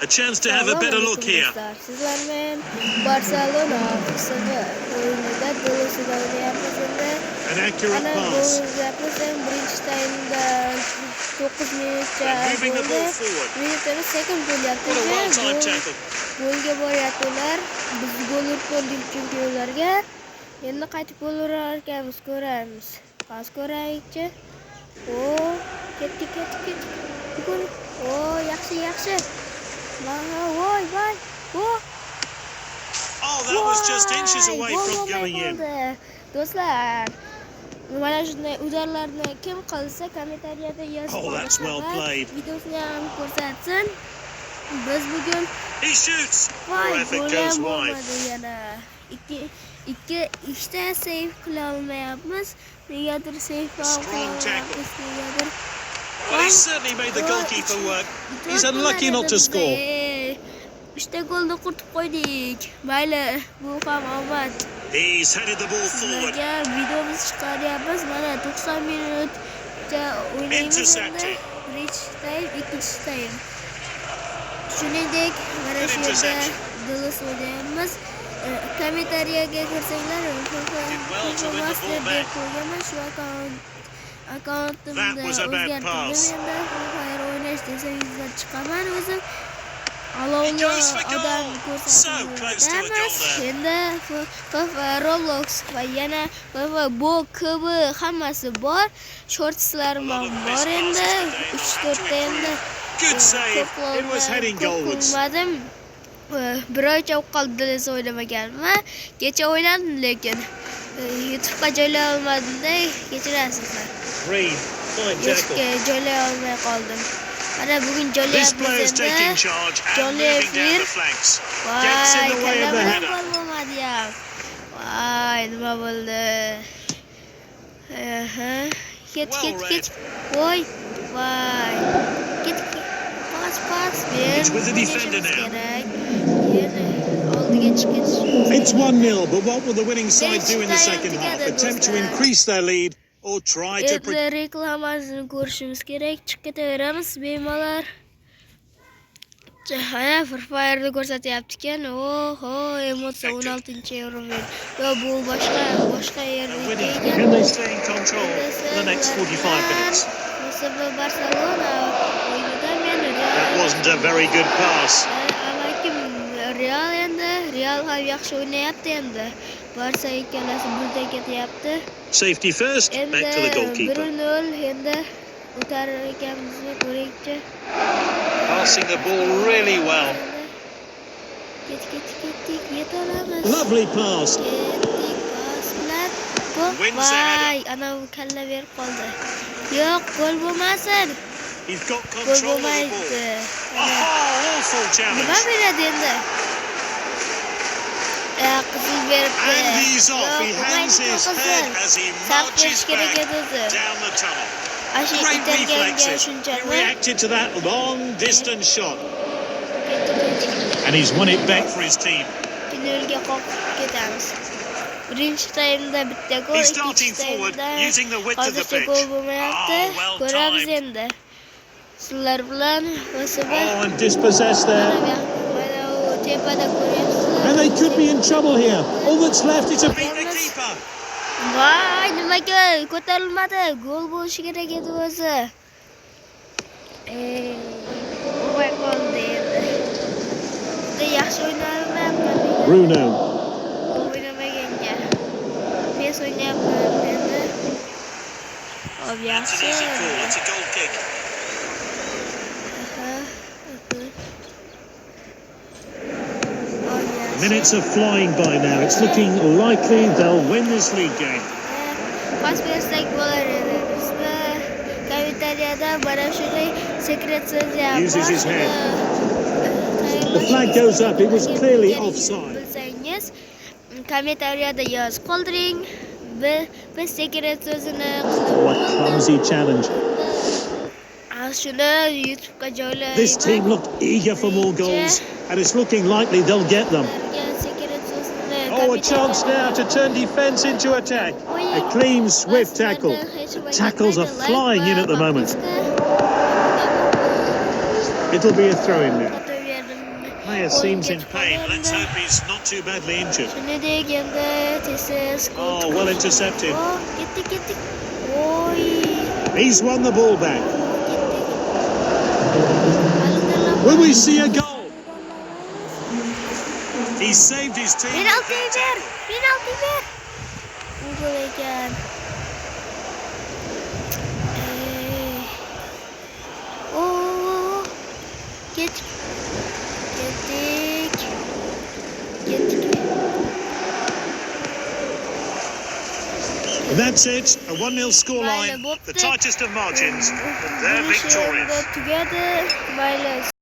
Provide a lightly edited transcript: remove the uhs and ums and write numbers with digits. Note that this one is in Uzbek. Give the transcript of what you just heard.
A chance to have a better look here. Sizlar men Barcelona hisobi o'yinida golsiz o'ynayapmiz endi. An accurate Ana pass. golimiz birinchi taymda 9 minutcha Moving the ball bo'ldi. forward. Minutda sekund bo'lyapti. What a well-timed tackle. Golga boryaptilar. Biz gol urib bo'ldik chunki ularga. Endi qaytib gol urar ekanmiz, ko'ramiz. Pas ko'raylikchi. Ketdik. Bugun yaxshi. Voy. Oh, that was just inches away from going in. Do'stlar, mana shunday udarlarni kim qilsa kommentariyada yozib Oh, that's well played. Videosini ham ko'rsatsin. Biz bugun He shoots. Oh, if it goes wide. Yana ikkita save qila olmayapmiz. Negadir save Strong tackle. negadir. Well, he certainly made the goalkeeper work. He's unlucky not to score. İşte golni qurtib qo'ydik. Mayli, bu ham omad. He's headed the ball forward. Sizlarga videomiz chiqaryapmiz. Mana 90 minutcha o'ynaymiz endi. Birinchi taym, ikkinchi taym. Shuningdek, mana shu yerda golos o'ynayapmiz. Kommentariyaga kirsanglar, deb qo'yganman. Shu akkauntimda o'zgartirdim endi. Fire o'ynash desangizlar chiqaman o'zim. Alovli odam ko'rsatamiz. Endi Roblox va yana bu KB hammasi bor. Shortslarim ham bor endi. 3-4 ta endi. Good save. It was heading goalwards. Bir oycha qoldi o'ynamaganman. Kecha o'ynadim lekin YouTube'ga joylay olmadim-da, kechirasizlar. Green, fine tackle. Joylay olmay qoldim. Mana bugun This player is taking charge and moving down the flanks. Gets in the way of the header. Voy, nima bo'ldi? Ket. Voy. Ket. Pas. It's with the defender now. Oldiga chiqish. It's 1-0, but what will the winning side do in the second half? Attempt to increase their lead or try to Endi reklamasini ko'rishimiz kerak. Chiqib ketaveramiz bemalol. Ana Free Fire'ni ko'rsatyapti ekan. Oho, emotsiya 16-euro ver. Yo, bu boshqa yerdagi ekan. Can they stay in control for the next 45 minutes? Barcelona o'yinida men That wasn't a very good pass. Amakim Real ham yaxshi o'ynayapti endi. Barsa ikkalasi bulda ketyapti. Safety first, back to the goalkeeper. 1-0 endi o'tarar ekanmizni ko'raylikchi. Passing the ball really well. Ketdik, yetolamiz. Lovely pass. Pas bilan Wins the header. ana kalla berib qoldi. Yo'q, gol bo'lmasin. He's got Gol control of the ball. bo'lmaydi. Oh, awful Nima challenge. beradi endi? Qizil beribdi. And he's off. He hangs his head as he marches back down the tunnel. Great reflexes. He reacted to that long distance shot. And he's won it back for his team. Finalga qoqib ketamiz. Birinchi taymda bitta gol, He's starting forward, using the width of the pitch. Oh, well Ko'ramiz timed. endi. Sizlar bilan Oh, and dispossessed there. Mana u tepada ko'ryapsizlar. And they could be in trouble here. All that's left is to beat the keeper. Voy, nimaga ko'tarilmadi? Gol bo'lishi kerak edi o'zi. Voy qoldi endi. Juda yaxshi o'ynayapman. Bruno. O'ynamaganga. Mes o'ynayapman endi. Ob That's an yaxshi. easy call. It's a goal kick. Minutes are flying by now. It's looking likely they'll win this league game. Pas bersak bo'lar edi. Bizda kommentariyada mana shunday sekret so'z ham Uses bor. his head. The flag goes up. It was clearly offside. Bilsangiz, kommentariyada yozib qoldiring. Biz sekret so'zini What clumsy challenge. shuni YouTube'ga joylayman. This team looked eager for more goals, and it's looking likely they'll get them. Oh, a chance now to turn defence into attack. A clean, swift tackle. The tackles are flying in at the moment. It'll be a throw-in now. Player seems in pain. Let's hope he's not too badly injured. Shuningdek endi tez Oh, well intercepted. Oh, ketdik. Oy. He's won the ball back. Ketdik. Will we see a goal? He saved his team. Penalti ver. Bu gol ekan. Oh. Ketdik. That's it. A 1-0 scoreline. Mayli, bo'pti. The tightest of margins, but they're victorious. Tugadi. Mayli.